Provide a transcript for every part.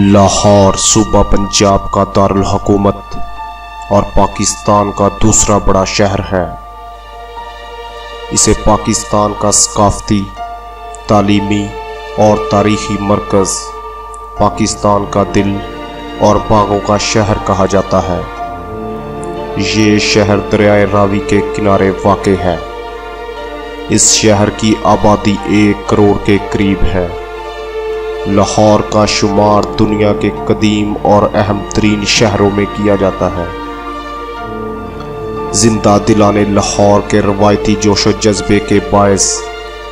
लाहौर सूबा पंजाब का दारुल हुकूमत और पाकिस्तान का दूसरा बड़ा शहर है। इसे पाकिस्तान का सकाफती, तालीमी और तारीखी मरकज़, पाकिस्तान का दिल और बागों का शहर कहा जाता है। ये शहर दरियाए रावी के किनारे वाक़े है। इस शहर की आबादी 1 करोड़ के करीब है। लाहौर का शुमार दुनिया के कदीम और अहम तरीन शहरों में किया जाता है। जिंदा दिलाने लाहौर के रवायती जोश व जज्बे के बायस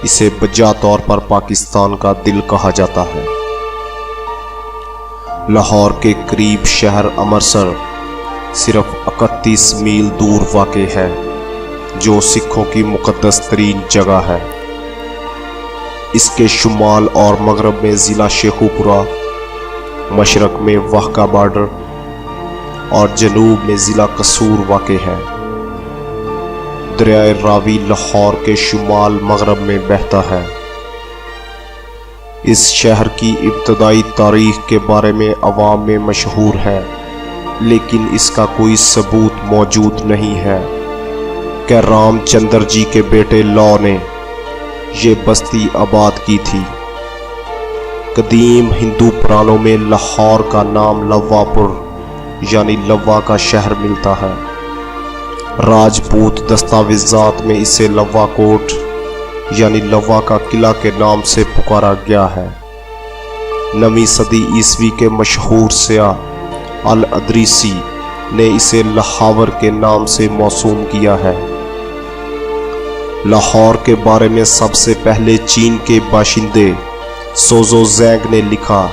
इसे बजा तौर पर पाकिस्तान का दिल कहा जाता है। लाहौर के करीब शहर अमृतसर सिर्फ 31 मील दूर वाक़े है, जो सिखों की मुक़द्दस तरीन जगह है। इसके शुमाल और मगरब में ज़िला शेखुपुरा, मशरक में वाहका बॉर्डर और जनूब में ज़िला कसूर वाक़े है। दरियाए रावी लाहौर के शुमाल मगरब में बहता है। इस शहर की इब्तदाई तारीख के बारे में अवाम में मशहूर है, लेकिन इसका कोई सबूत मौजूद नहीं है कि रामचंद्र जी के बेटे लौ ने ये बस्ती आबाद की थी। कदीम हिंदू पुराणों में लाहौर का नाम लव्वापुर यानी लव्वा का शहर मिलता है। राजपूत दस्तावेजात में इसे लव्वा कोट यानी लव्वा का किला के नाम से पुकारा गया है। 9वीं सदी ईस्वी के मशहूर सियाह अल अदरीसी ने इसे लाहौर के नाम से मौसूम किया है। लाहौर के बारे में सबसे पहले चीन के बाशिंदे सोजो ज़ैंग ने लिखा,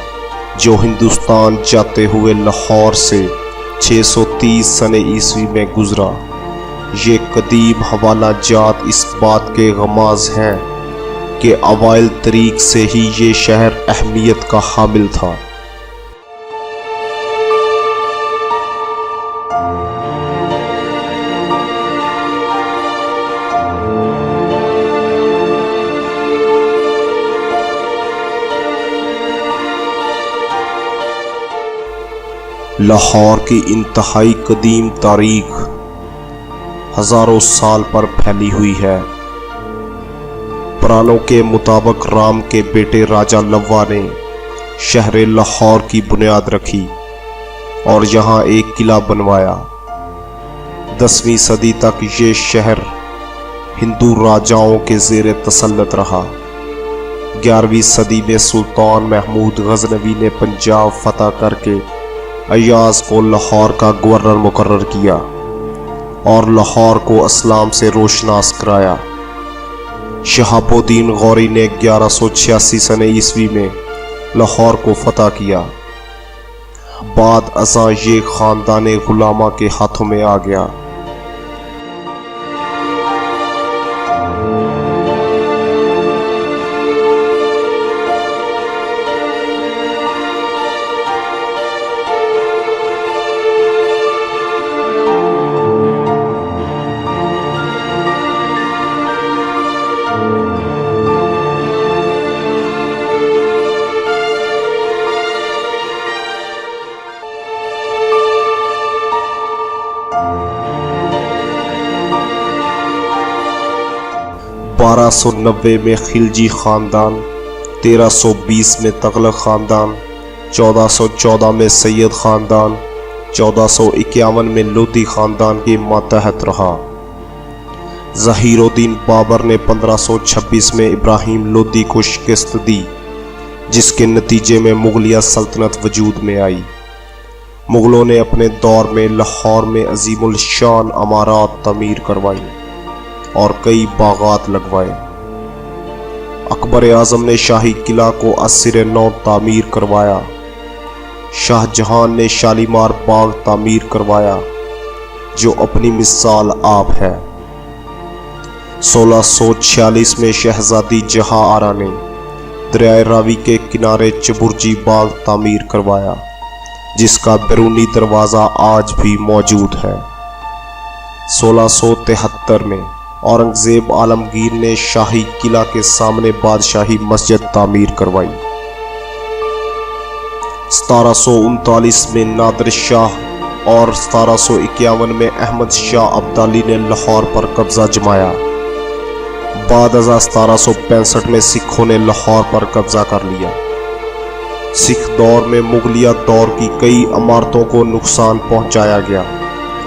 जो हिंदुस्तान जाते हुए लाहौर से 630 सने ईस्वी में गुजरा। ये कदीम हवाला जात इस बात के गमाज हैं कि अवाइल तरीक से ही ये शहर अहमियत का हामिल था। लाहौर की इंतहाई कदीम तारीख हजारों साल पर फैली हुई है। पुराणों के मुताबिक राम के बेटे राजा लव्वा ने शहर लाहौर की बुनियाद रखी और यहाँ एक किला बनवाया। 10वीं सदी तक ये शहर हिंदू राजाओं के ज़ेर तसल्लुत रहा। 11वीं सदी में सुल्तान महमूद गजनवी ने पंजाब फतह करके अय्याज को लाहौर का गवर्नर मुकर्रर किया और लाहौर को इस्लाम से रोशनास कराया। शहाबुद्दीन गौरी ने 1186 सने ईस्वी में लाहौर को फतह किया। बाद अज़ां ये ख़ानदान गुलामा के हाथों में आ गया। बारह 1290 में खिलजी ख़ानदान, 1320 में तगलक ख़ानदान, 1414 में सैयद ख़ानदान, 1451 में लोधी ख़ानदान के मातहत रहा। ज़हीरुद्दीन बाबर ने 1526 में इब्राहिम लोधी को शिकस्त दी, जिसके नतीजे में मुगलिया सल्तनत वजूद में आई। मुग़लों ने अपने दौर में लाहौर में अजीमुल शान अमारात तमीर करवाई और कई बागात लगवाए। अकबर आज़म ने शाही किला को अस्सिर नौ तामीर करवाया। शाहजहां ने शालीमार बाग तामीर करवाया, जो अपनी मिसाल आप है। 1646 में शहजादी जहां आरा ने दरियाए रावी के किनारे चबुर्जी बाग तामीर करवाया, जिसका बैरूनी दरवाज़ा आज भी मौजूद है। 1673 में औरंगजेब आलमगीर ने शाही किला के सामने बादशाही मस्जिद तामीर करवाई। 1739 में नादिर शाह और 1751 में अहमद शाह अब्दाली ने लाहौर पर कब्जा जमाया। बाद 1765 में सिखों ने लाहौर पर कब्जा कर लिया। सिख दौर में मुगलिया दौर की कई इमारतों को नुकसान पहुंचाया गया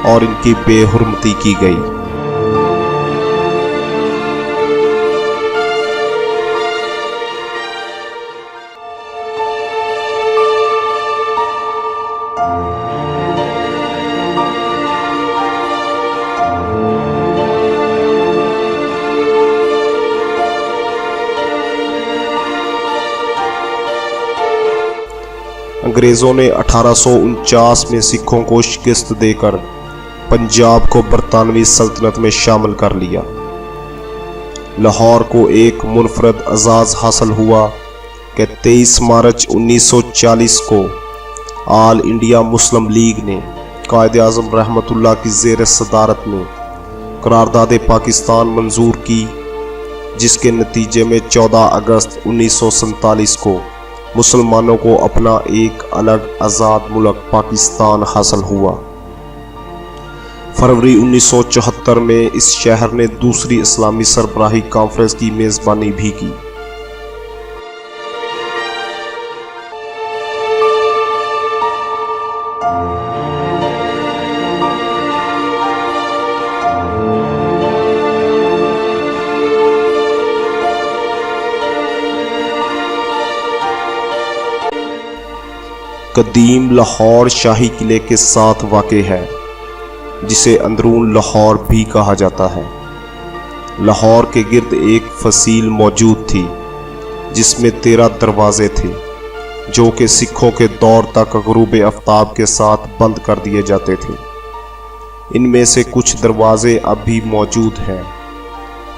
और इनकी बेहुरमती की गई। अंग्रेज़ों ने 1849 में सिखों को शिकस्त देकर पंजाब को बरतानवी सल्तनत में शामिल कर लिया। लाहौर को एक मुनफरद एजाज़ हासिल हुआ कि 23 मार्च 1940 को आल इंडिया मुस्लिम लीग ने कायद-ए-आज़म रहमतुल्लाह की ज़ेर सदारत में करारदाद पाकिस्तान मंजूर की, जिसके नतीजे में 14 अगस्त 1947 को मुसलमानों को अपना एक अलग आज़ाद मुल्क पाकिस्तान हासिल हुआ। फरवरी 1974 में इस शहर ने दूसरी इस्लामी सरबराही कॉन्फ्रेंस की मेज़बानी भी की। कदीम लाहौर शाही किले के साथ वाक़े है, जिसे अंदरून लाहौर भी कहा जाता है। लाहौर के गिर्द एक फसील मौजूद थी जिसमें 13 दरवाजे थे, जो कि सिखों के दौर तक गुरूब आफ्ताब के साथ बंद कर दिए जाते थे। इनमें से कुछ दरवाजे अब भी मौजूद हैं।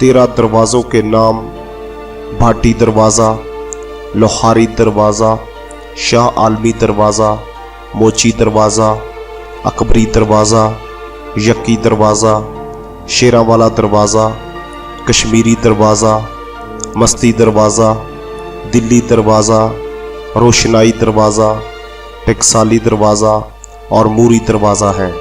13 दरवाज़ों के नाम भाटी दरवाज़ा, लोहारी दरवाज़ा, शाह आलमी दरवाज़ा, मोची दरवाज़ा, अकबरी दरवाज़ा, यक्की दरवाज़ा, शेरावाला दरवाज़ा, कश्मीरी दरवाज़ा, मस्ती दरवाज़ा, दिल्ली दरवाज़ा, रोशनाई दरवाज़ा, टकसाली दरवाज़ा और मूरी दरवाज़ा है।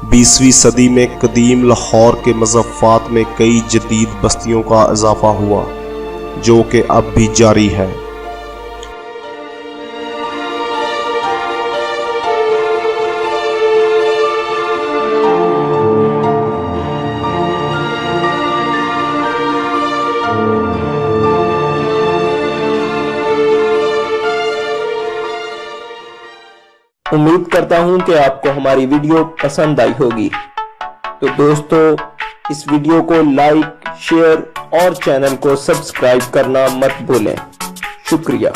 20वीं सदी में कदीम लाहौर के मज़फ़ात में कई जदीद बस्तियों का इजाफ़ा हुआ, जो कि अब भी जारी है। उम्मीद करता हूं कि आपको हमारी वीडियो पसंद आई होगी। तो दोस्तों, इस वीडियो को लाइक, शेयर और चैनल को सब्सक्राइब करना मत भूलें। शुक्रिया।